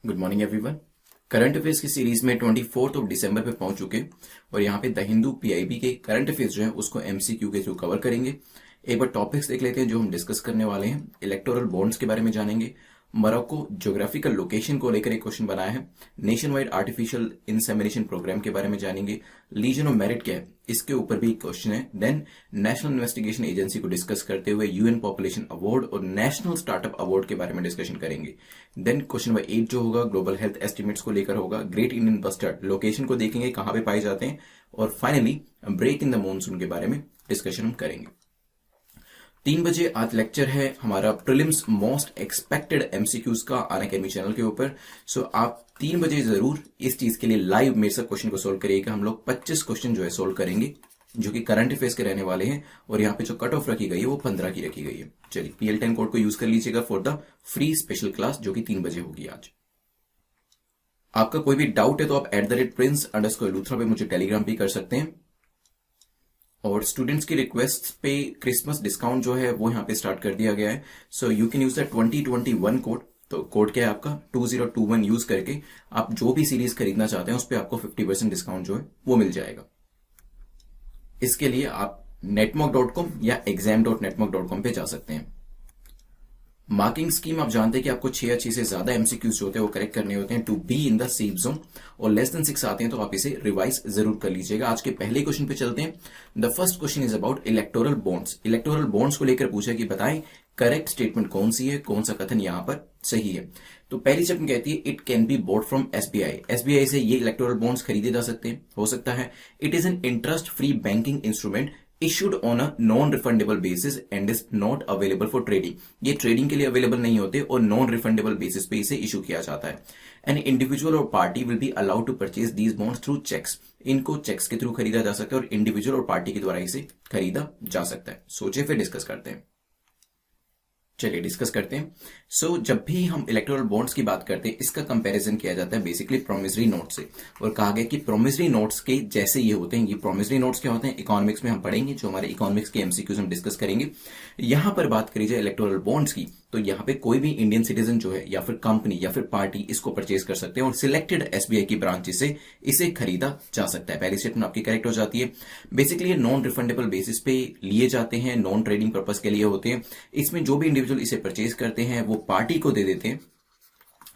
Good morning everyone. Current affairs की series में 24 दिसंबर पे पहुंच चुके और यहाँ पे द हिंदू पीआईबी के करंट अफेयर्स जो है उसको एमसीक्यू के थ्रू कवर करेंगे। एक बार टॉपिक्स देख लेते हैं जो हम डिस्कस करने वाले हैं। इलेक्टोरल बॉन्ड्स के बारे में जानेंगे। मोरक्को ज्योग्राफिकल लोकेशन को लेकर एक क्वेश्चन बनाया है। Nationwide artificial insemination programme के बारे में जानेंगे। लीजन ऑफ मेरिट क्या है इसके ऊपर भी एक क्वेश्चन है। देन नेशनल इन्वेस्टिगेशन एजेंसी को डिस्कस करते हुए यूएन पॉपुलेशन अवार्ड और नेशनल स्टार्टअप अवार्ड के बारे में डिस्कशन करेंगे। देन क्वेश्चन नंबर 8 जो होगा ग्लोबल हेल्थ एस्टिमेट्स को लेकर होगा। ग्रेट इंडियन बस्टर्ड लोकेशन को देखेंगे कहां पे पाए जाते हैं। और finally break in the monsoon के बारे में डिस्कशन हम करेंगे। 3 बजे आज लेक्चर है हमारा प्रीलिम्स मोस्ट एक्सपेक्टेड एमसीक्यूज का अनअकैडमी चैनल के ऊपर। सो आप 3 बजे जरूर इस चीज के लिए लाइव मेरे साथ क्वेश्चन को सोल्व करिएगा। हम लोग 25 क्वेश्चन जो है सोल्व करेंगे जो कि करंट अफेयर्स के रहने वाले हैं और यहाँ पे जो कट ऑफ रखी गई है वो 15 की रखी गई है। चलिए PL10 कोड को यूज कर लीजिएगा for the free special class जो कि 3 बजे होगी आज। आपका कोई भी डाउट है तो आप @prince_luthra पे मुझे टेलीग्राम भी कर सकते हैं। और स्टूडेंट्स की रिक्वेस्ट पे क्रिसमस डिस्काउंट जो है वो यहाँ पे स्टार्ट कर दिया गया है। So you can use the 2021 code. तो कोड क्या है आपका 2021 यूज करके आप जो भी सीरीज खरीदना चाहते हैं उस पर आपको 50% डिस्काउंट जो है वो मिल जाएगा। इसके लिए आप netmock.com या exam.netmock.com पे जा सकते हैं। मार्किंग स्कीम आप जानते हैं कि आपको 6 या 6 से ज्यादा एमसीक्यूज जो होते हैं वो करेक्ट करने होते हैं to be in the safe zone. और लेस देन 6 आते हैं तो आप इसे रिवाइज जरूर कर लीजिएगा। आज के पहले क्वेश्चन पे चलते हैं। The first question is about electoral bonds. Electoral bonds को लेकर पूछा कि बताएं करेक्ट स्टेटमेंट कौन सी है, कौन सा कथन यहां पर सही है। तो पहली स्टेटमेंट कहती है it can be bought from SBI. SBI से ये इलेक्टोरल बॉन्ड्स खरीदे जा सकते हैं, हो सकता है। It is an interest free banking instrument issued on a non-refundable basis and is not available for trading। ये ट्रेडिंग के लिए अवेलेबल नहीं होते और नॉन रिफंडेबल बेसिस पे इसे इशू किया जाता है। An individual or party will be allowed to purchase these bonds through cheques. इनको चेक्स के थ्रू खरीदा जा सकता है और इंडिविजुअल और पार्टी के द्वारा इसे खरीदा जा सकता है। सोचे फिर डिस्कस करते हैं। चलिए डिस्कस करते हैं। सो जब भी हम इलेक्टोरल बॉन्ड्स की बात करते हैं इसका कंपैरिजन किया जाता है बेसिकली प्रोमिसरी नोट से। और कहा गया कि प्रोमिसरी नोट्स के जैसे ये होते हैं। ये प्रोमिसरी नोट्स क्या होते हैं इकोनॉमिक्स में हम पढ़ेंगे, जो हमारे इकोनॉमिक्स के एमसीक्यूज हम डिस्कस करेंगे। यहां पर बात करी जाए इलेक्टोरल बॉन्ड्स की तो यहाँ पे कोई भी इंडियन सिटीजन जो है या फिर कंपनी या फिर पार्टी इसको परचेज कर सकते हैं और सिलेक्टेड एसबीआई की ब्रांचेस से इसे खरीदा जा सकता है। पहली स्टेटमेंट आपकी करेक्ट हो जाती है। बेसिकली ये नॉन रिफंडेबल बेसिस पे लिए जाते हैं, नॉन ट्रेडिंग पर्पज के लिए होते हैं। इसमें जो भी इंडिविजुअल इसे परचेज करते हैं वो पार्टी को दे देते हैं,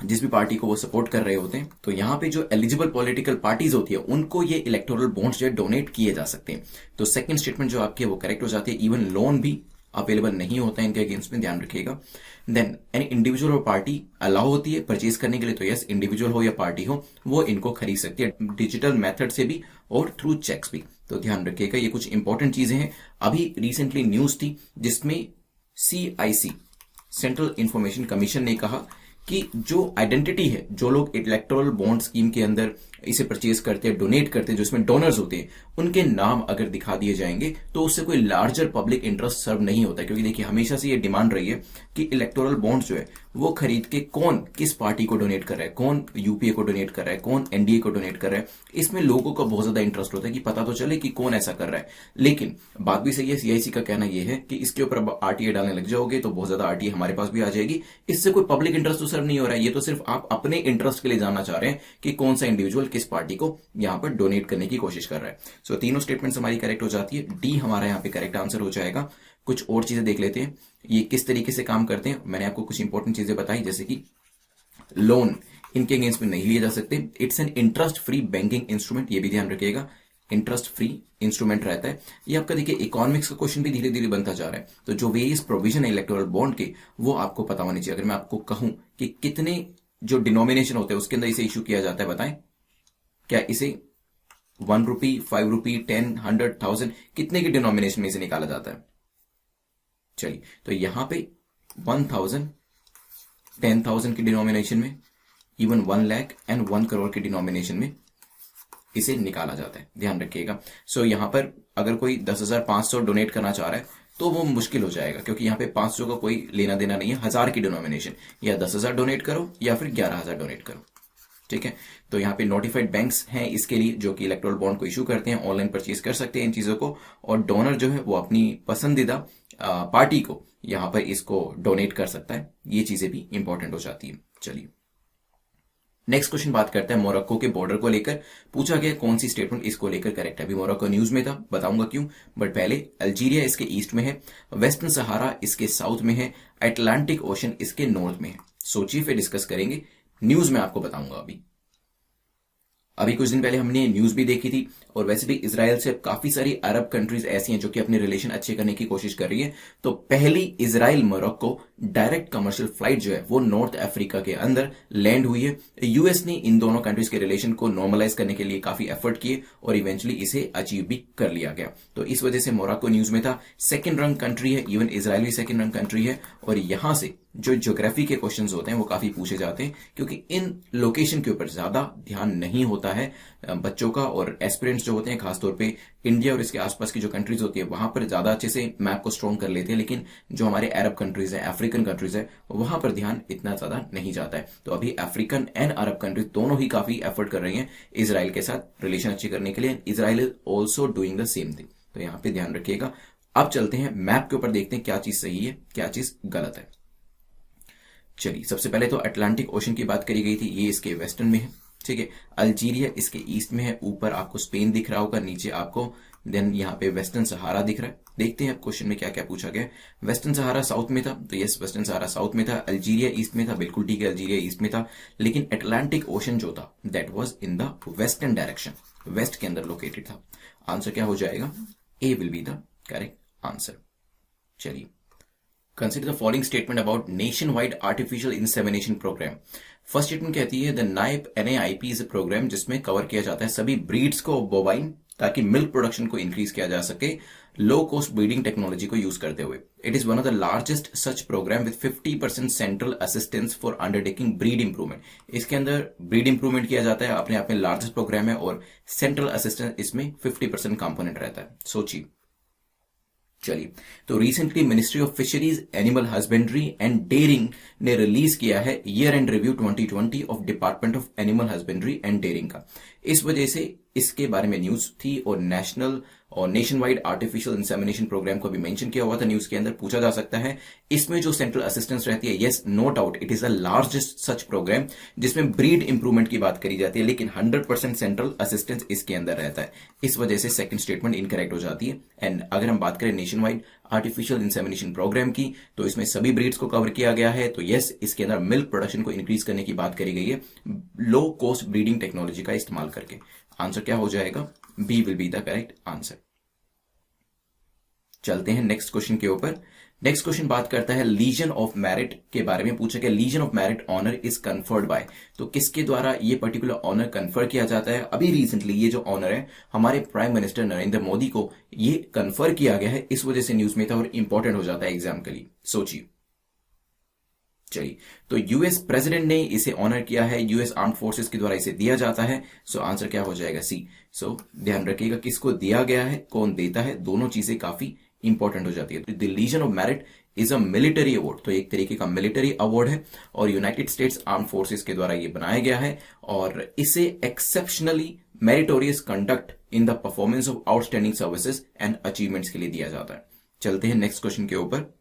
जिस भी पार्टी को वो सपोर्ट कर रहे होते हैं। तो यहाँ पे जो एलिजिबल पॉलिटिकल पार्टीज होती है उनको ये इलेक्टोरल बॉन्ड्स जो है डोनेट किए जा सकते हैं। तो सेकंड स्टेटमेंट जो आपकी है वो करेक्ट हो जाती है। इवन लोन भी अवेलेबल नहीं होता है इनके अगेंस्ट में, ध्यान रखिएगा। Then any individual or party allow होती है परचेज करने के लिए। तो यस, इंडिविजुअल हो या पार्टी हो वो इनको खरीद सकती है डिजिटल मेथड से भी और थ्रू चेक्स भी। तो ध्यान रखिएगा ये कुछ इंपॉर्टेंट चीजें हैं। अभी रिसेंटली न्यूज थी जिसमें CIC सेंट्रल इंफॉर्मेशन कमीशन ने कहा कि जो आइडेंटिटी है, जो लोग इलेक्टोरल बॉन्ड स्कीम के अंदर इसे परचेज करते हैं, डोनेट करते हैं, जो इसमें डोनर्स होते हैं, उनके नाम अगर दिखा दिए जाएंगे तो उससे कोई लार्जर पब्लिक इंटरेस्ट सर्व नहीं होता। क्योंकि देखिए हमेशा से ये डिमांड रही है कि इलेक्टोरल बॉन्ड जो है वो खरीद के कौन किस पार्टी को डोनेट कर रहा है, कौन यूपीए को डोनेट कर रहा है, कौन एनडीए को डोनेट कर रहा है। इसमें लोगों का बहुत ज्यादा इंटरेस्ट होता है कि पता तो चले कि कौन ऐसा कर रहा है। लेकिन बात भी सही है, CIC का कहना यह है कि इसके ऊपर अब RTA डालने लग जाओगे तो बहुत ज्यादा RTA हमारे पास भी आ जाएगी। इससे कोई पब्लिक इंटरेस्ट तो सर्व नहीं हो रहा है। ये तो सिर्फ आप अपने इंटरेस्ट के लिए जानना चाह रहे हैं कि कौन सा इंडिविजुअल किस पार्टी को यहां पर डोनेट करने की कोशिश कर रहा है। सो तीनों स्टेटमेंट्स हमारी करेक्ट हो जाती है। डी हमारा यहां पे करेक्ट आंसर हो जाएगा। कुछ और चीजें देख लेते हैं ये किस तरीके से काम करते हैं। मैंने आपको कुछ इंपॉर्टेंट चीजें बताई जैसे कि लोन इनके अगेंस्ट में नहीं लिए जा सकते। It's an interest free banking instrument, ये भी ध्यान रखिएगा, इंटरेस्ट फ्री इंस्ट्रूमेंट रहता है। ये आपका देखिए इकोनॉमिक्स का क्वेश्चन भी धीरे धीरे बनता जा रहा है। तो जो वेरियस प्रोविजन है इलेक्टोरल बॉन्ड के वो आपको पता होनी चाहिए। अगर मैं आपको कहूं कि कितने जो डिनोमिनेशन होते हैं उसके अंदर इसे इशू किया जाता है, बताएं क्या इसे 1 रुपी, 5 रुपी, 10, 100, 1000 कितने की डिनोमिनेशन में इसे निकाला जाता है। चलिए तो यहां पे 1000, 10,000 की डिनोमिनेशन में, इवन 1 लाख एंड 1 करोड़ की डिनोमिनेशन में इसे निकाला जाता है, ध्यान रखिएगा। सो यहां पर अगर कोई 10,500 डोनेट करना चाह रहा है तो वो मुश्किल हो जाएगा क्योंकि यहाँ पे 500 का कोई लेना देना नहीं है। 1000 की डिनोमिनेशन, या 10,000 डोनेट करो या फिर 11,000 डोनेट करो, ठीक है। तो यहाँ पे नोटिफाइड बैंक्स हैं इसके लिए जो कि इलेक्टोरल बॉन्ड को इशू करते हैं, ऑनलाइन परचेज कर सकते हैं इन चीजों को। और डोनर जो है वो अपनी पसंदीदा पार्टी को यहाँ पर इसको डोनेट कर सकता है। ये चीजें भी इंपॉर्टेंट हो जाती है। चलिए नेक्स्ट क्वेश्चन बात करते हैं मोरक्को के बॉर्डर को लेकर। पूछा गया कौन सी स्टेटमेंट इसको लेकर करेक्ट है। अभी मोरक्को न्यूज में था, बताऊंगा क्यों, बट पहले अल्जीरिया इसके ईस्ट में है, वेस्टर्न सहारा इसके साउथ में है, अटलांटिक ओशन इसके नॉर्थ में है। सोचिए फिर डिस्कस करेंगे, न्यूज में आपको बताऊंगा। अभी कुछ दिन पहले हमने न्यूज भी देखी थी, और वैसे भी इजराइल से काफी सारी अरब कंट्रीज ऐसी हैं जो कि अपने रिलेशन अच्छे करने की कोशिश कर रही है। तो पहली Israel Morocco direct commercial flight जो है वो नॉर्थ अफ्रीका के अंदर लैंड हुई है। यूएस ने इन दोनों कंट्रीज के रिलेशन को नॉर्मलाइज करने के लिए काफी एफर्ट किए और इवेंचुअली इसे अचीव भी कर लिया गया। तो इस वजह से मोरक्को न्यूज में था। सेकेंड रैंक कंट्री है, इवन इजराइल भी सेकेंड रैंक कंट्री है, और यहां से जो ज्योग्राफी के क्वेश्चंस होते हैं वो काफी पूछे जाते हैं, क्योंकि इन लोकेशन के ऊपर ज्यादा ध्यान नहीं होता है बच्चों का, और एस्पिरेंट्स जो होते हैं खासतौर पे इंडिया और इसके आसपास की जो कंट्रीज होती है वहां पर ज्यादा अच्छे से मैप को स्ट्रॉन्ग कर लेते हैं, लेकिन जो हमारे अरब कंट्रीज है, अफ्रीकन कंट्रीज है, वहां पर ध्यान इतना ज्यादा नहीं जाता है। तो अभी अफ्रीकन एंड अरब कंट्रीज दोनों ही काफी एफर्ट कर रही हैं इजराइल के साथ रिलेशन अच्छे करने के लिए। Israel is also doing the same thing, तो यहां पर ध्यान रखिएगा। अब चलते हैं मैप के ऊपर, देखते हैं क्या चीज सही है क्या चीज गलत है। चलिए, सबसे पहले तो अटलांटिक ओशन की बात करी गई थी, ये इसके वेस्टर्न में है, ठीक है। अल्जीरिया इसके ईस्ट में है, ऊपर आपको स्पेन दिख रहा होगा, नीचे आपको देन यहाँ पे वेस्टर्न सहारा दिख रहा है। देखते हैं अब क्वेश्चन में क्या क्या पूछा गया। वेस्टर्न सहारा साउथ में था, तो यस वेस्टर्न सहारा साउथ में था। अल्जीरिया ईस्ट में था, बिल्कुल ठीक है, अल्जीरिया ईस्ट में था। लेकिन अटलांटिक ओशन जो था that was in the western direction, west के अंदर लोकेटेड था। आंसर क्या हो जाएगा, A will be the correct answer. चलिए, Consider the following statement about nationwide artificial insemination program. First statement कहती है द नाइप NAIP इज ए प्रोग्राम जिसमें कवर किया जाता है सभी ब्रीड्स को बोवाइन, ताकि मिल्क प्रोडक्शन को इंक्रीज किया जा सके लो कॉस्ट ब्रीडिंग टेक्नोलॉजी को यूज करते हुए। It is one of the largest such programme with 50% central assistance for undertaking breed improvement. इसके अंदर ब्रीड इंप्रूवमेंट किया जाता है, अपने आप में लार्जेस्ट प्रोग्राम है, और सेंट्रल असिस्टेंस इसमें 50% कंपोनेंट रहता है। सोचिए। चलिए, तो recently ministry of fisheries, animal husbandry and dairying ने रिलीज किया है year end review 2020 of department of animal husbandry and dairying का। इस वजह से इसके बारे में न्यूज थी, और नेशनल और nationwide artificial insemination programme को भी मेंशन किया हुआ था न्यूज के अंदर। पूछा जा सकता है इसमें जो सेंट्रल असिस्टेंस रहती है, yes no doubt it is the largest such programme जिसमें ब्रीड इंप्रूवमेंट की बात करी जाती है, लेकिन 100% सेंट्रल असिस्टेंस इसके अंदर रहता है। इस वजह से सेकंड स्टेटमेंट इनकरेक्ट हो जाती है। एंड अगर हम बात करें nationwide artificial insemination programme की, तो इसमें सभी ब्रीड्स को कवर किया गया है। तो यस, इसके अंदर मिल्क प्रोडक्शन को इंक्रीज करने की बात करी गई है लो कॉस्ट ब्रीडिंग टेक्नोलॉजी का इस्तेमाल करके। आंसर क्या हो जाएगा, B will be the correct answer. चलते हैं नेक्स्ट क्वेश्चन के ऊपर। नेक्स्ट क्वेश्चन बात करता है लीजन ऑफ मेरिट के बारे में। पूछा गया legion of merit honour is conferred by, तो किसके द्वारा ये पर्टिकुलर ऑनर कन्फर किया जाता है। अभी रिसेंटली ये जो ऑनर है हमारे प्राइम मिनिस्टर नरेंद्र मोदी को ये कन्फर किया गया है, इस वजह से न्यूज में था और इंपॉर्टेंट हो जाता है एग्जाम के लिए। सोचिए। चलिए, तो यूएस प्रेसिडेंट ने इसे ऑनर किया है, यूएस आर्म्ड फोर्सेस के द्वारा इसे दिया जाता है। सो आंसर क्या हो जाएगा, सी। सो ध्यान रखिएगा किसको दिया गया है, कौन देता है, दोनों चीजें काफी इंपॉर्टेंट हो जाती है। तो the legion of merit is a military award, तो एक तरीके का मिलिट्री अवार्ड है, और यूनाइटेड स्टेट्स आर्म फोर्सेस के द्वारा ये बनाया गया है, और इसे exceptionally meritorious conduct in the performance of outstanding services and achievements के लिए दिया जाता है। चलते हैं नेक्स्ट क्वेश्चन के ऊपर।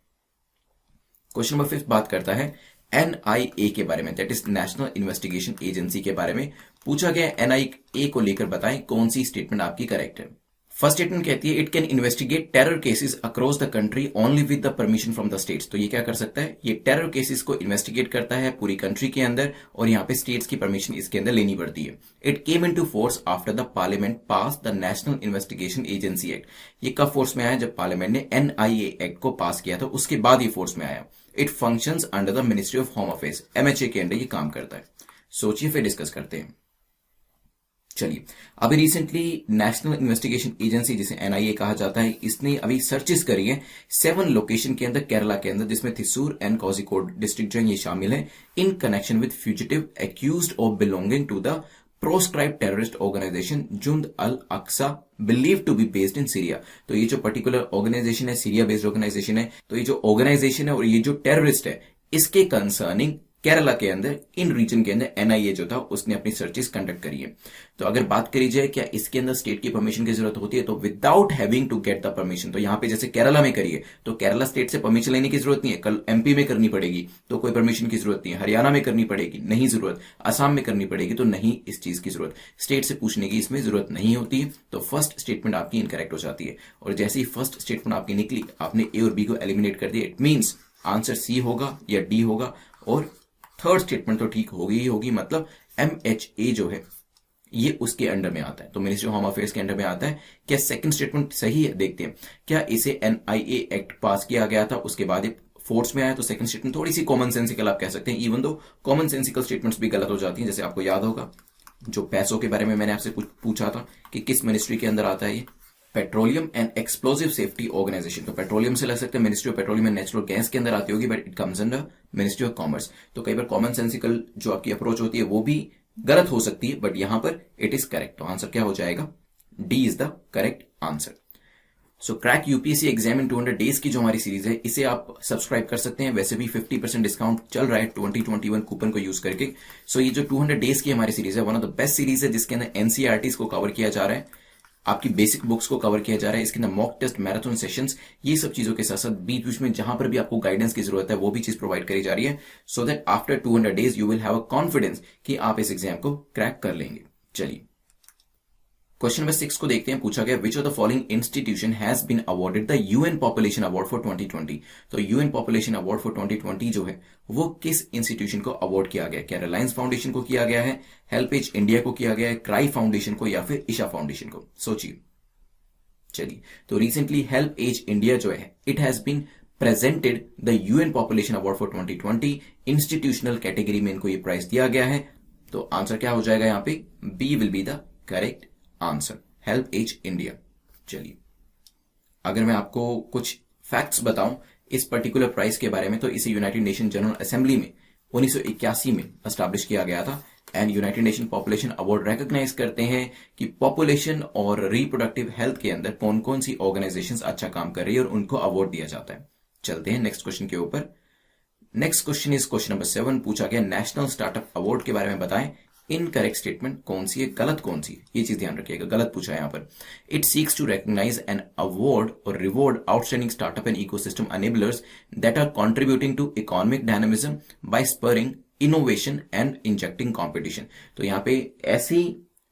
क्वेश्चन नंबर 5 बात करता है NIA के बारे में, that is national investigation agency के बारे में। पूछा गया NIA को लेकर बताएं कौन सी स्टेटमेंट आपकी करेक्ट है। फर्स्ट स्टेटमेंट कहती है it can investigate terror cases across the country only with the permission from the states. तो ये क्या कर सकता है, ये टेरर केसेस को इन्वेस्टिगेट करता है पूरी कंट्री के अंदर, और यहाँ पे स्टेट्स की परमिशन इसके अंदर लेनी पड़ती है। It came into force after the parliament pass the national investigation agency act. ये कब फोर्स में आया, जब पार्लियामेंट ने NIA एक्ट को पास किया था, उसके बाद ये फोर्स में आया। It functions under the ministry of home affairs, MHA के अंडर ये काम करता है। सोचिए, फिर डिस्कस करते हैं। चलिए, अभी रिसेंटली नेशनल इन्वेस्टिगेशन एजेंसी जिसे NIA कहा जाता है, इसने अभी सर्चेस करी है 7 लोकेशन के अंदर केरला के अंदर, जिसमें थिसूर एंड कोझिकोड डिस्ट्रिक्ट जो है ये शामिल है, in connection with fugitive accused of belonging to the proscribe terrorist organisation Jund al Aqsa believe to be based in Syria. तो ये जो पर्टिकुलर ऑर्गेनाइजेशन है, सीरिया बेस्ड ऑर्गेनाइजेशन है, तो ये जो ऑर्गेनाइजेशन है और ये जो टेररिस्ट है, इसके कंसर्निंग केरला के अंदर, इन रीजन के अंदर एनआईए जो था उसने अपनी सर्चेस कंडक्ट करी है। तो अगर बात करी जाए क्या इसके अंदर स्टेट की परमिशन की जरूरत होती है, तो without having to get the permission, तो यहां पे जैसे केरला में करी है तो केरला स्टेट से परमिशन लेने की जरूरत नहीं है, कल एमपी में करनी पड़ेगी तो कोई परमिशन की जरूरत नहीं है, हरियाणा में करनी पड़ेगी नहीं जरूरत, असम में करनी पड़ेगी तो नहीं इस चीज की जरूरत, स्टेट से पूछने की इसमें जरूरत नहीं होती है। तो फर्स्ट स्टेटमेंट आपकी इनकरेक्ट हो जाती है। और जैसे ही फर्स्ट स्टेटमेंट आपकी निकली, आपने ए और बी को एलिमिनेट कर दिया, इट मीन्स आंसर सी होगा या डी होगा। और थर्ड स्टेटमेंट तो ठीक होगी ही होगी, मतलब MHA जो है ये उसके अंडर में आता है, तो मिनिस्ट्री ऑफ होम अफेयर्स के अंडर में आता है। क्या सेकंड स्टेटमेंट सही है, देखते हैं। क्या इसे NIA एक्ट पास किया गया था उसके बाद ये फोर्स में आया, तो सेकंड स्टेटमेंट थोड़ी सी कॉमन सेंसिकल आप कह सकते हैं, even though common sensical statements भी गलत हो जाती हैं। जैसे आपको याद होगा जो पैसों के बारे में मैंने आपसे पूछा था कि किस मिनिस्ट्री के अंदर आता है, ये petroleum and explosive safety organisation, तो पेट्रोलियम से लग सकते हैं, ministry of petroleum and natural gas के अंदर आती होगी, but it comes under ministry of commerce. तो कई बार कॉमन सेंसिकल जो आपकी अप्रोच होती है वो भी गलत हो सकती है, बट यहां पर इट इज करेक्ट। तो आंसर क्या हो जाएगा, D is the correct answer. So crack UPSC exam in 200 days की जो हमारी सीरीज है, इसे आप सब्सक्राइब कर सकते हैं। वैसे भी 50% डिस्काउंट चल रहा है 2021 कूपन को यूज करके। सो ये जो 200 डेज की हमारी सीरीज है, one of the best series है, जिसके अंदर एनसीईआरटीज को कवर किया जा रहा है, आपकी बेसिक बुक्स को कवर किया जा रहा है, इसके अंदर मॉक टेस्ट, मैराथन सेशंस, ये सब चीजों के साथ साथ बीच बीच में जहां पर भी आपको गाइडेंस की जरूरत है वो भी चीज प्रोवाइड करी जा रही है, so that after 200 days you will have a confidence कि आप इस एग्जाम को क्रैक कर लेंगे। चलिए क्वेश्चन नंबर 6 को देखते हैं। पूछा गया which of the following institution has been awarded the UN population award for 2020। तो यूएन पॉपुलेशन अवार्ड फॉर 2020 जो है वो किस इंस्टीट्यूशन को अवार्ड किया गया, क्या रिलायंस फाउंडेशन को किया गया है, हेल्पेज इंडिया को किया गया है, क्राई फाउंडेशन को, या फिर ईशा फाउंडेशन को? सोचिए। चलिए, तो रिसेंटली हेल्प एज इंडिया जो है it has been presented the UN population award for 2020, institutional category में इनको ये प्राइज दिया गया है। तो आंसर क्या हो जाएगा यहाँ पे, B will be the correct answer, HelpAge India. चलिए, अगर मैं आपको कुछ फैक्ट्स बताऊं इस पर्टिकुलर प्राइज के बारे में, तो इसे यूनाइटेड नेशन जनरल असेंबली में 1981 में एस्टैब्लिश किया गया था। And United Nation population award recognise करते हैं कि पॉपुलेशन और रिप्रोडक्टिव हेल्थ के अंदर कौन कौन सी ऑर्गेनाइजेशंस अच्छा काम कर रही है और उनको अवार्ड दिया जाता है। चलते हैं नेक्स्ट क्वेश्चन के ऊपर। Next question is question number 7। पूछा गया नेशनल स्टार्टअप अवार्ड के बारे में बताएं, इनकरेक्ट स्टेटमेंट कौन सी है, गलत कौन सी है, ये चीज ध्यान रखिएगा, गलत पूछा है यहां पर। It seeks to recognise and award और reward outstanding startup and ecosystem enablers that are contributing to economic dynamism by spurring innovation and injecting competition. तो यहाँ पे ऐसी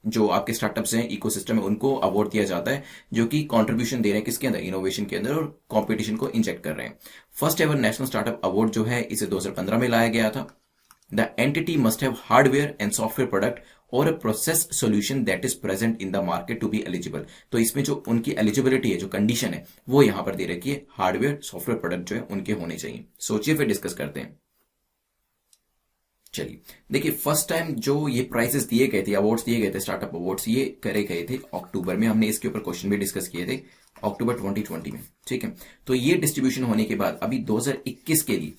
जो आपके स्टार्टअप्स हैं, इकोसिस्टम है, उनको अवार्ड दिया जाता है जो कि कंट्रीब्यूशन दे रहे हैं किसके अंदर, इनोवेशन के अंदर, और कंपटीशन को इंजेक्ट कर रहे हैं। First ever national startup award जो है इसे 2015 में लाया गया था। The entity must have hardware and software product or a process solution that is present in the market to be eligible। तो इसमें जो उनकी एलिजिबिलिटी है, जो कंडीशन है, वो यहां पर दे रखी है, हार्डवेयर सॉफ्टवेयर प्रोडक्ट जो है उनके होने चाहिए। सोचिए, फिर डिस्कस करते हैं। चलिए देखिए, फर्स्ट टाइम जो ये प्राइजेस दिए गए थे, अवार्ड्स दिए गए थे, स्टार्टअप अवार्ड्स, ये करे गए थे अक्टूबर में। हमने इसके ऊपर क्वेश्चन भी डिस्कस किए थे अक्टूबर 2020 में, ठीक है। तो ये डिस्ट्रीब्यूशन होने के बाद अभी 2021 के लिए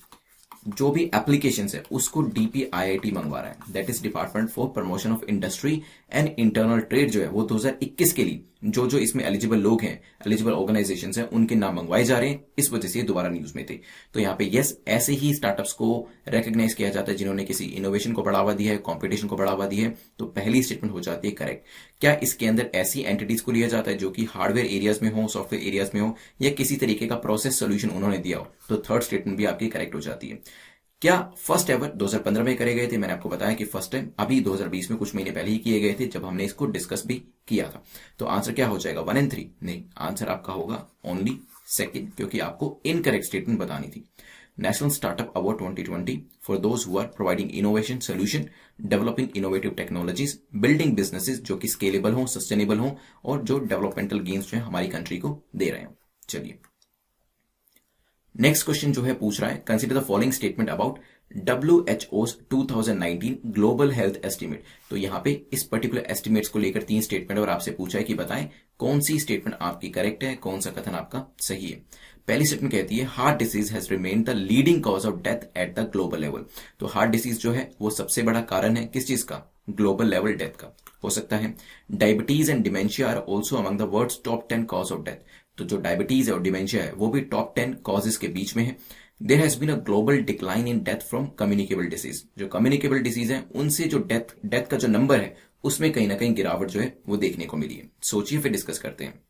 जो भी एप्लीकेशन है उसको DPIIT मंगवा रहा है, that is department for promotion of industry and internal trade, जो है वो 2021 के लिए जो जो इसमें एलिजिबल लोग हैं, एलिजिबल ऑर्गेनाइजेशंस हैं, उनके नाम मंगवाए जा रहे हैं। इस वजह से ये दोबारा न्यूज में थे। तो यहाँ पे यस, ऐसे ही स्टार्टअप्स को रिकॉग्नाइज किया जाता है जिन्होंने किसी इनोवेशन को बढ़ावा दिया है, कॉम्पिटिशन को बढ़ावा दिया है। तो पहली स्टेटमेंट हो जाती है करेक्ट। क्या इसके अंदर ऐसी एंटिटीज को लिया जाता है जो कि हार्डवेयर एरियाज में हो, सॉफ्टवेयर एरियाज में हो, या किसी तरीके का प्रोसेस सोल्यूशन उन्होंने दिया हो? तो थर्ड स्टेटमेंट भी आपकी करेक्ट हो जाती है। क्या फर्स्ट एवर 2015 में करे गए थे? मैंने आपको बताया कि फर्स्ट टाइम अभी 2020 में कुछ महीने पहले ही किए गए थे, जब हमने इसको डिस्कस भी किया था। तो आंसर क्या हो जाएगा, 1 और 3? नहीं, आंसर आपका होगा ओनली सेकंड, क्योंकि आपको इनकरेक्ट स्टेटमेंट बतानी थी। National startup award 2020 for those who are providing innovation solution, developing innovative technologies, building businesses जो कि स्केलेबल हो, सस्टेनेबल हो, और जो डेवलपमेंटल गेन्स जो है हमारी कंट्री को दे रहे हो। चलिए, नेक्स्ट क्वेश्चन जो है पूछ रहा है, consider the following statement about WHO's 2019 global health estimate. तो यहां पे इस पर्टिकुलर एस्टीमेट्स को लेकर 3 स्टेटमेंट और आपसे पूछा है कि बताएं कौन सी स्टेटमेंट आपकी करेक्ट है, कौन सा कथन आपका सही है। पहली स्टेटमेंट कहती है heart disease has remained the leading cause of death at the global level. तो हार्ट डिसीज जो है वो सबसे बड़ा कारण है किस चीज का, ग्लोबल लेवल डेथ का हो सकता है। Diabetes and dementia are also among the world's top 10 cause of death. तो जो डायबिटीज है और डिमेंशिया है वो भी टॉप 10 कॉजेज के बीच में है। There has been a global decline in death from communicable disease. जो कम्युनिकेबल डिसीज है उनसे जो डेथ का जो नंबर है उसमें कहीं ना कहीं गिरावट जो है वो देखने को मिली है। सोचिए फिर डिस्कस करते हैं।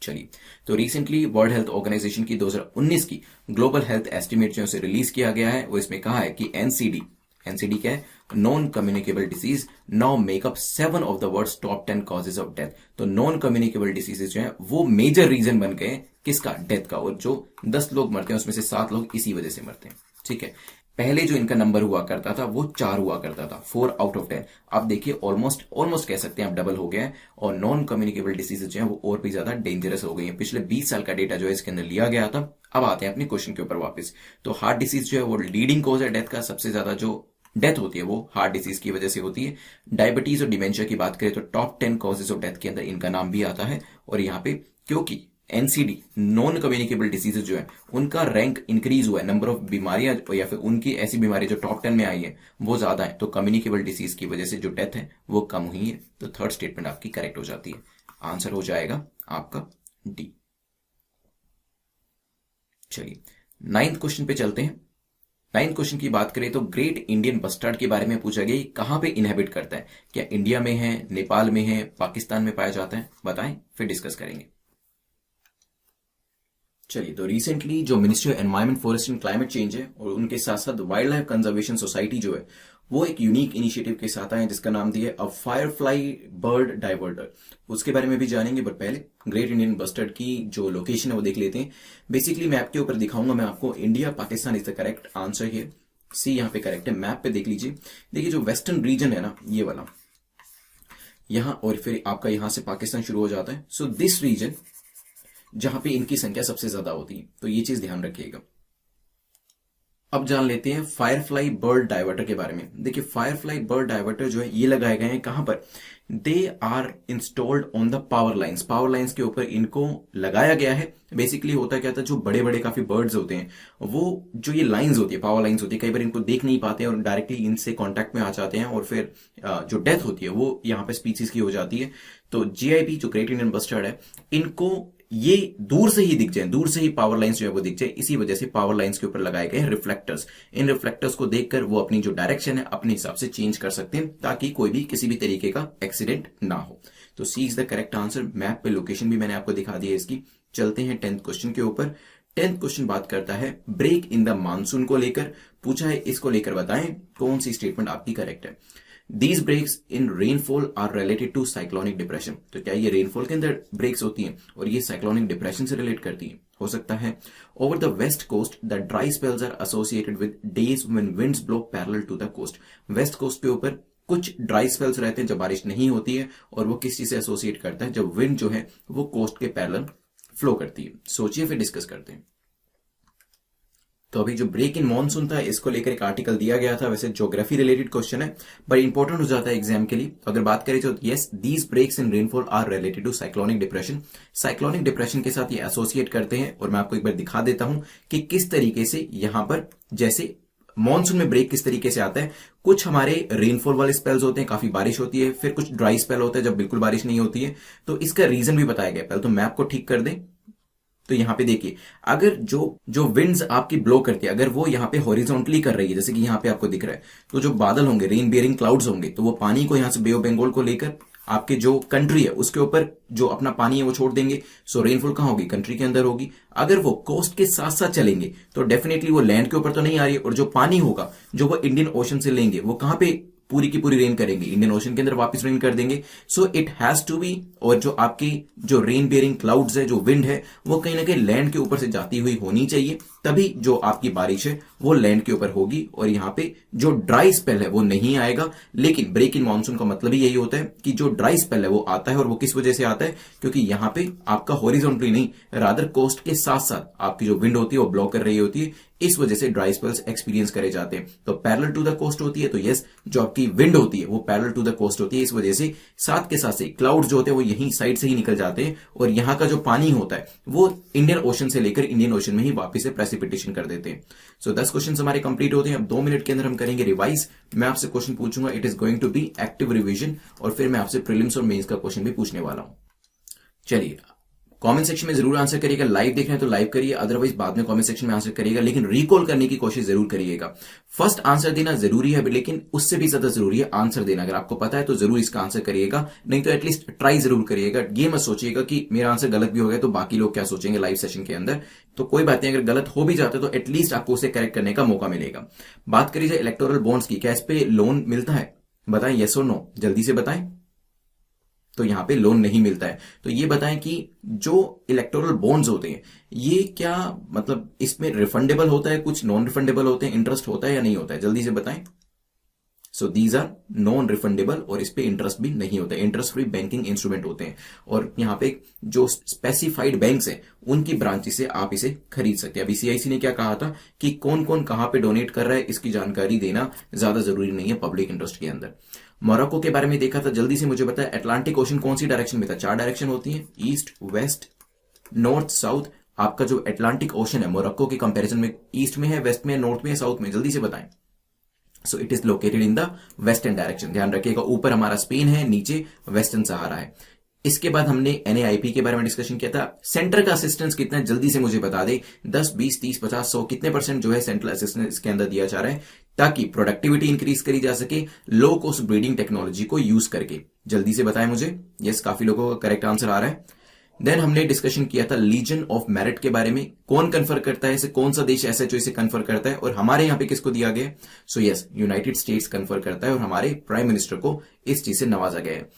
चलिए, तो रिसेंटली वर्ल्ड हेल्थ ऑर्गेनाइजेशन की 2019 की ग्लोबल हेल्थ एस्टिमेट जो रिलीज किया गया है वो इसमें कहा है कि एनसीडी क्या है, non communicable disease now make up 7 of the world's top 10 causes of death. तो नॉन कम्युनिकेबल डिसीजेज जो है वो मेजर रीजन बन गए किसका, डेथ का। और जो 10 लोग मरते हैं उसमें से 7 लोग इसी वजह से मरते हैं। ठीक है, पहले जो इनका नंबर हुआ करता था वो 4 हुआ करता था, 4 आउट ऑफ 10। अब देखिए ऑलमोस्ट कह सकते हैं अब डबल हो गया है, और नॉन कम्युनिकेबल डिसीजेज जो है वो और भी ज्यादा डेंजरस हो गई है। पिछले 20 साल का डेटा जो है इसके अंदर लिया गया था। अब आते हैं अपने क्वेश्चन के ऊपर वापस। तो हार्ट डिसीज जो है वो लीडिंग कॉज है डेथ का, सबसे ज्यादा जो डेथ होती है वो हार्ट डिसीज की वजह से होती है। डायबिटीज और डिमेंशिया की बात करें तो टॉप 10 कॉजेज ऑफ डेथ के अंदर इनका नाम भी आता है। और यहाँ पे क्योंकि एनसीडी नॉन कम्युनिकेबल डिसीजेज जो है उनका रैंक इंक्रीज हुआ है, नंबर ऑफ बीमारियां या फिर उनकी ऐसी बीमारी जो टॉप 10 में आई है वो ज्यादा है, तो कम्युनिकेबल डिसीज की वजह से जो डेथ है वो कम हुई है। तो थर्ड स्टेटमेंट आपकी करेक्ट हो जाती है। आंसर हो जाएगा आपका डी। चलिए 9th क्वेश्चन पे चलते हैं। 9th क्वेश्चन की बात करें तो ग्रेट इंडियन बस्टर्ड के बारे में पूछा गया, कहां पे इनहेबिट करता है, क्या इंडिया में है, नेपाल में है, पाकिस्तान में पाया जाता है, बताएं फिर डिस्कस करेंगे। चलिए, तो रिसेंटली जो ministry of environment, forest and climate change है और उनके साथ साथ वाइल्ड लाइफ कंजर्वेशन सोसाइटी जो है वो एक यूनिक इनिशिएटिव के साथ आए जिसका नाम दिया है अ फायरफ्लाई बर्ड डाइवर्टर। उसके बारे में भी जानेंगे, बट पहले ग्रेट इंडियन बस्टर्ड की जो लोकेशन है वो देख लेते हैं। बेसिकली मैप के ऊपर दिखाऊंगा मैं आपको, India Pakistan is the correct answer है, सी यहाँ पे करेक्ट है। मैप पे देख लीजिए, देखिए जो वेस्टर्न रीजन है ना ये वाला यहां, और फिर आपका यहां से पाकिस्तान शुरू हो जाता है। सो दिस रीजन जहां पे इनकी संख्या सबसे ज्यादा होती है, तो ये चीज ध्यान रखिएगा। अब जान लेते हैं फायरफ्लाई बर्ड डाइवर्टर के बारे में। देखिए फायरफ्लाई बर्ड डाइवर्टर जो है ये लगाए गए हैं कहां पर, they are installed on the power lines के ऊपर इनको लगाया गया है। बेसिकली होता क्या था, जो बड़े बड़े काफी बर्ड्स होते हैं वो जो ये लाइंस होती है, पावर लाइंस होती है, कई बार इनको देख नहीं पाते हैं और डायरेक्टली इनसे कांटेक्ट में आ जाते हैं और फिर जो डेथ होती है वो यहाँ पे स्पीसीज की हो जाती है। तो जीआईबी जो ग्रेट इंडियन बस्टर्ड है, इनको ये दूर से ही दिख जाए, दूर से ही पावर लाइंस जो है वो दिख जाए, इसी वजह से पावर लाइंस के ऊपर लगाए गए हैं रिफ्लेक्टर्स। इन रिफ्लेक्टर्स को देखकर वो अपनी जो डायरेक्शन है अपने हिसाब से चेंज कर सकते हैं ताकि कोई भी किसी भी तरीके का एक्सीडेंट ना हो। तो C is the correct answer. Map पे लोकेशन भी मैंने आपको दिखा दी है इसकी। चलते हैं 10th क्वेश्चन के ऊपर। 10th क्वेश्चन बात करता है ब्रेक इन द मानसून को लेकर पूछा है, इसको लेकर बताएं कौन सी स्टेटमेंट आपकी करेक्ट है। These breaks in rainfall are related to cyclonic depression। तो क्या ये रेनफॉल के अंदर ब्रेक्स होती हैं और ये साइक्लोनिक डिप्रेशन से रिलेट करती हैं, हो सकता है। Over the west coast the dry spells are associated with days when winds blow parallel to the coast. West coast के ऊपर कुछ ड्राई स्पेल्स रहते हैं जब बारिश नहीं होती है, और वो किस चीज से एसोसिएट करता है, जब विंड जो है वो कोस्ट के पैरेलल फ्लो करती है। सोचिए फिर डिस्कस करते हैं। तो अभी जो ब्रेक इन मॉनसून था इसको लेकर एक आर्टिकल दिया गया था, वैसे ज्योग्राफी रिलेटेड क्वेश्चन है बट इंपॉर्टेंट हो जाता है एग्जाम के लिए। तो अगर बात करें तो yes, these breaks in rainfall are related to cyclonic depression. Cyclonic depression के साथ ये एसोसिएट करते हैं, और मैं आपको एक बार दिखा देता हूं कि किस तरीके से यहां पर जैसे मॉनसून में ब्रेक किस तरीके से आता है। कुछ हमारे रेनफॉल वाले स्पेल्स होते हैं, काफी बारिश होती है, फिर कुछ ड्राई स्पेल होता है जब बिल्कुल बारिश नहीं होती है। तो इसका रीजन भी बताया गया। पहले तो मैप को ठीक कर दें। तो यहां पे देखिए, अगर जो विंड्स आपकी ब्लो करती है, अगर वो यहां पे हॉरिजॉन्टली कर रही है, जैसे कि यहां पे आपको दिख रहा है, तो जो बादल होंगे, रेन बियरिंग क्लाउड्स होंगे, तो वो पानी को यहां से बे ऑफ बंगाल को लेकर आपके जो कंट्री है उसके ऊपर जो अपना पानी है वो छोड़ देंगे। सो रेनफॉल कहां होगी, कंट्री के अंदर होगी। अगर वो कोस्ट के साथ साथ चलेंगे तो डेफिनेटली वो लैंड के ऊपर तो नहीं आ रही है, और जो पानी होगा जो वो इंडियन ओशन से लेंगे वो कहां पे पूरी की पूरी रेन करेंगे, इंडियन ओशन के अंदर वापस रेन कर देंगे। So it has to be, और जो आपकी जो रेन बियरिंग क्लाउड्स है, जो विंड है, वो कहीं ना कहीं लैंड के ऊपर से जाती हुई होनी चाहिए, तभी जो आपकी बारिश है वो लैंड के ऊपर होगी और यहां पे जो ड्राई स्पेल है वो नहीं आएगा। लेकिन ब्रेक इन मॉनसून का मतलब ही यही होता है कि जो ड्राई स्पेल है वो आता है, और वो किस वजह से आता है, क्योंकि यहां पे आपका हॉरिजॉन्टली नहीं, रादर कोस्ट के साथ साथ आपकी जो विंड होती है वो ब्लॉक कर रही होती है, इस वजह से ड्राई स्पेल्स एक्सपीरियंस करे जाते हैं। तो पैरेलल टू द कोस्ट होती है, तो यस, जो आपकी विंड होती है वो पैरेलल टू द कोस्ट होती है, इस वजह से साथ के साथ से क्लाउड जो होते हैं वो यही साइड से ही निकल जाते हैं, और यहां का जो पानी होता है वो इंडियन ओशन से लेकर इंडियन ओशन में ही वापस से प्रेसिपिटेशन कर देते हैं। सो 10 क्वेश्चन हमारे कंप्लीट होते हैं। अब 2 मिनट के अंदर हम करेंगे रिवाइज। मैं आपसे क्वेश्चन पूछूंगा, it is going to be active revision, और फिर मैं आपसे प्रीलिम्स और मेंस का क्वेश्चन भी पूछने वाला हूं। चलिए, कमेंट सेक्शन में जरूर आंसर करिएगा। लाइव देख रहे हैं तो लाइव करिए, अदरवाइज बाद में कमेंट सेक्शन में आंसर करिएगा, लेकिन रिकॉल करने की कोशिश जरूर करिएगा। फर्स्ट आंसर देना जरूरी है, लेकिन उससे भी ज्यादा जरूरी है आंसर देना। अगर आपको पता है तो जरूर इसका आंसर करिएगा, नहीं तो एटलीस्ट ट्राई जरूर करिएगा। ये मत सोचिएगा कि मेरा आंसर गलत भी हो गया तो बाकी लोग क्या सोचेंगे लाइव सेशन के अंदर। तो कोई बात नहीं, अगर गलत हो भी जाते तो एटलीस्ट आपको उसे करेक्ट करने का मौका मिलेगा। बात करी जाए इलेक्टोरल बॉन्ड्स की, क्या इस पे लोन मिलता है? बताएं यस और नो, जल्दी से बताएं। तो यहां पे लोन नहीं मिलता है। तो ये बताएं कि जो इलेक्टोरल बॉन्ड्स होते हैं ये क्या मतलब इसमें रिफंडेबल होता है, कुछ नॉन रिफंडेबल होते हैं, इंटरेस्ट होता है या नहीं होता है? जल्दी से बताएं। So these are non refundable और इस पे इंटरेस्ट भी नहीं होता है, इंटरेस्ट फ्री बैंकिंग इंस्ट्रूमेंट होते हैं। और यहाँ पे जो स्पेसिफाइड बैंक्स हैं उनकी ब्रांचेस से आप इसे खरीद सकते हैं। अभी सीआईसी ने क्या कहा था कि कौन कौन कहां पे डोनेट कर रहा है इसकी जानकारी देना ज्यादा जरूरी नहीं है पब्लिक इंटरेस्ट के अंदर। मोरक्को के बारे में देखा था, जल्दी से मुझे बताया अटलांटिक ओशन कौन सी डायरेक्शन में था? 4 डायरेक्शन होती है, ईस्ट, वेस्ट, नॉर्थ, साउथ। आपका जो अटलांटिक ओशन है मोरक्को के कंपैरिजन में ईस्ट में है, वेस्ट में है, नॉर्थ में है, साउथ में? जल्दी से बताएं। So it is located in the western direction. ध्यान रखिएगा, ऊपर हमारा स्पेन है, नीचे वेस्टर्न सहारा है। इसके बाद हमने एनएआईपी के बारे में डिस्कशन किया था। सेंटर का असिस्टेंस कितना है जल्दी से मुझे बता दे। 10, 20, 30, 50, 100 कितने परसेंट जो है सेंट्रल असिस्टेंस के अंदर दिया जा रहा है ताकि प्रोडक्टिविटी इंक्रीज करी जा सके लो कॉस्ट ब्रीडिंग टेक्नोलॉजी को यूज करके? जल्दी से बताएं मुझे। यस, काफी लोगों का करेक्ट आंसर आ रहा है। देन हमने डिस्कशन किया था लीजन ऑफ मेरिट के बारे में। कौन कन्फर करता है इसे, कौन सा देश ऐसा जो इसे कन्फर करता है, और हमारे यहां पे किसको दिया गया? So yes, United states confer करता है और हमारे प्राइम मिनिस्टर को इस चीज से नवाजा गया है।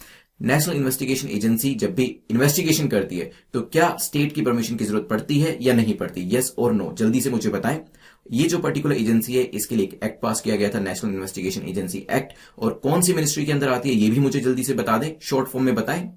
नेशनल इन्वेस्टिगेशन एजेंसी जब भी इन्वेस्टिगेशन करती है तो क्या स्टेट की परमिशन की जरूरत पड़ती है या नहीं पड़ती? यस और नो, जल्दी से मुझे बताएं। ये जो पर्टिकुलर एजेंसी है इसके लिए एक एक्ट पास किया गया था, नेशनल इन्वेस्टिगेशन एजेंसी एक्ट, और कौन सी मिनिस्ट्री के अंदर आती है ये भी मुझे जल्दी से बता दें, शॉर्ट फॉर्म में बताएं।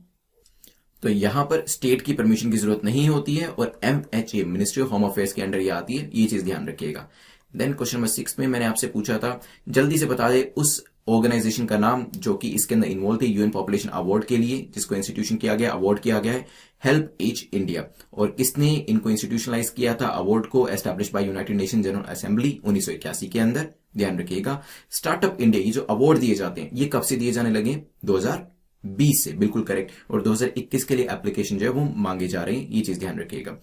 तो यहां पर स्टेट की परमिशन की जरूरत नहीं होती है और MHA ministry of home affairs के अंडर ये आती है, ये चीज ध्यान रखिएगा। देन क्वेश्चन नंबर 6 में मैंने आपसे पूछा था, जल्दी से बता दे उस ऑर्गेनाइजेशन का नाम जो कि इसके अंदर इन्वॉल्व थे यूएन पॉपुलेशन अवार्ड के लिए, जिसको इंस्टीट्यूशन किया गया, अवार्ड किया गया है हेल्प एज इंडिया। और किसने इनको इंस्टीट्यूशनलाइज किया था अवार्ड को? Establish bye United nation general assembly 1981 के अंदर। ध्यान रखिएगा। स्टार्टअप इंडिया, ये जो अवार्ड दिए जाते हैं ये कब से दिए जाने लगे? 2020 से, बिल्कुल करेक्ट। और 2021 के लिए एप्लीकेशन जो है वो मांगे जा रहे हैं, ये चीज ध्यान रखिएगा।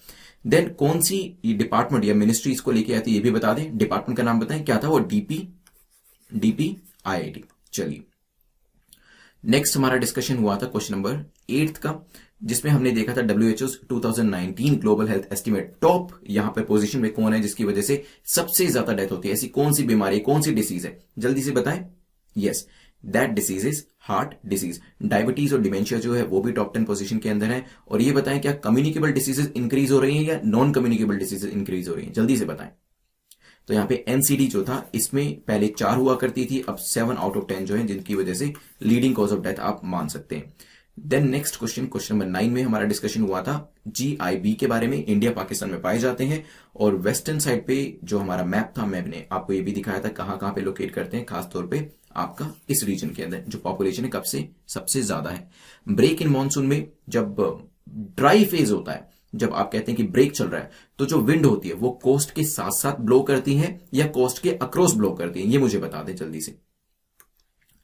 देन कौन सी डिपार्टमेंट या मिनिस्ट्री इसको लेके आती है ये भी बता दें। डिपार्टमेंट का नाम बताएं, क्या था वो? DPIIT। चलिए नेक्स्ट हमारा डिस्कशन हुआ था क्वेश्चन नंबर 8 का, जिसमें हमने देखा था WHO 2019 global health estimate. Top यहां पर पोजीशन में कौन है जिसकी वजह से सबसे ज्यादा डेथ होती है? ऐसी कौन सी बीमारी, कौन सी डिसीज है? जल्दी से बताएं। Yes, that disease is heart disease. Diabetes और डिमेंशिया जो है वो भी टॉप 10 पोजीशन के अंदर है। और ये बताएं क्या कम्युनिकेबल डिसीजेज इंक्रीज हो रही हैं या नॉन कम्युनिकेबल डिसीजेज इंक्रीज हो रही हैं? जल्दी से बताएं। तो यहां पे NCD जो था इसमें पहले 4 हुआ करती थी, अब 7 आउट ऑफ 10 जो है जिनकी वजह से लीडिंग कॉज ऑफ डेथ आप मान सकते हैं। देन नेक्स्ट क्वेश्चन नंबर 9 में हमारा डिस्कशन हुआ था GIB के बारे में। इंडिया पाकिस्तान में पाए जाते हैं और वेस्टर्न साइड पे जो हमारा मैप था, मैंने आपको ये भी दिखाया था कहां कहां पे लोकेट करते हैं, खासतौर पे आपका इस रीजन के अंदर जो पॉपुलेशन है कब से सबसे ज्यादा है। ब्रेक इन मानसून में जब ड्राई फेज होता है, जब आप कहते हैं कि ब्रेक चल रहा है, तो जो विंड होती है वो कोस्ट के साथ साथ ब्लो करती है या कोस्ट के अक्रॉस ब्लो करती है? ये मुझे बता दें जल्दी से।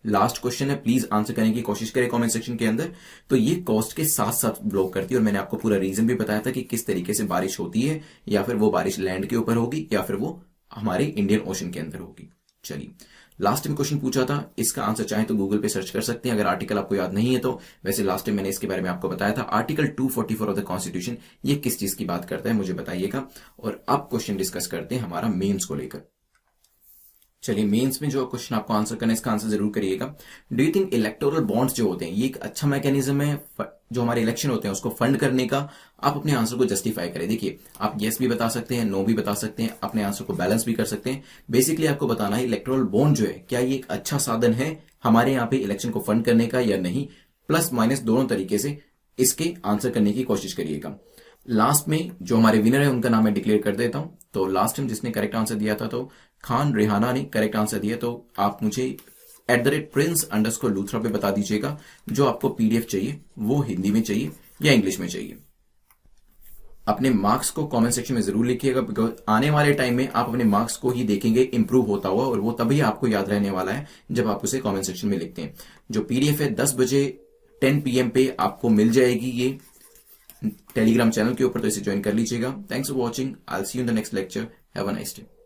लास्ट क्वेश्चन है, प्लीज आंसर करने की कोशिश करें कमेंट सेक्शन के अंदर। तो ये कोस्ट के साथ साथ ब्लो करती है और मैंने आपको पूरा रीजन भी बताया था कि किस तरीके से बारिश होती है, या फिर वो बारिश लैंड के ऊपर होगी या फिर वो हमारे इंडियन ओशन के अंदर होगी। चलिए लास्ट में क्वेश्चन पूछा था, इसका आंसर चाहे तो गूगल पे सर्च कर सकते हैं अगर आर्टिकल आपको याद नहीं है तो। वैसे लास्ट टाइम मैंने इसके बारे में आपको बताया था। आर्टिकल 244 ऑफ द कॉन्स्टिट्यूशन ये किस चीज की बात करता है मुझे बताइएगा। और अब क्वेश्चन डिस्कस करते हैं हमारा मेंस को लेकर। चलिए मेंस में जो क्वेश्चन आपको आंसर करना है इसका आंसर जरूर करिएगा। Do you think electoral bonds जो होते हैं ये एक अच्छा मैकेनिज्म है जो हमारे इलेक्शन होते हैं उसको फंड करने का? आप अपने आंसर को जस्टिफाई करें। देखिए आप यस भी बता सकते हैं, नो भी बता सकते हैं, अपने आंसर को बैलेंस भी कर सकते हैं। बेसिकली आपको बताना है इलेक्टोरल बॉन्ड जो है क्या ये एक अच्छा साधन है हमारे यहाँ पे इलेक्शन को फंड करने का या नहीं। प्लस माइनस दोनों तरीके से इसके आंसर करने की कोशिश करिएगा। लास्ट में जो हमारे विनर है उनका नाम मैं डिक्लेयर कर देता हूं। तो लास्ट टाइम जिसने करेक्ट आंसर दिया था तो खान रेहाना ने करेक्ट आंसर दिया। तो आप मुझे @prince_luthra पे बता दीजिएगा जो आपको PDF चाहिए वो हिंदी में चाहिए या इंग्लिश में चाहिए। अपने मार्क्स को कमेंट सेक्शन में जरूर लिखिएगा, बिकॉज आने वाले टाइम में आप अपने मार्क्स को ही देखेंगे इंप्रूव होता हुआ, और वो तभी आपको याद रहने वाला है जब आप उसे कमेंट सेक्शन में लिखते हैं। जो PDF है 10 बजे 10 PM पे आपको मिल जाएगी। ये टेलीग्राम चैनल के ऊपर, तो इसे ज्वाइन कर लीजिएगा। Thanks for watching, I will see you in the next lecture. Have a nice day.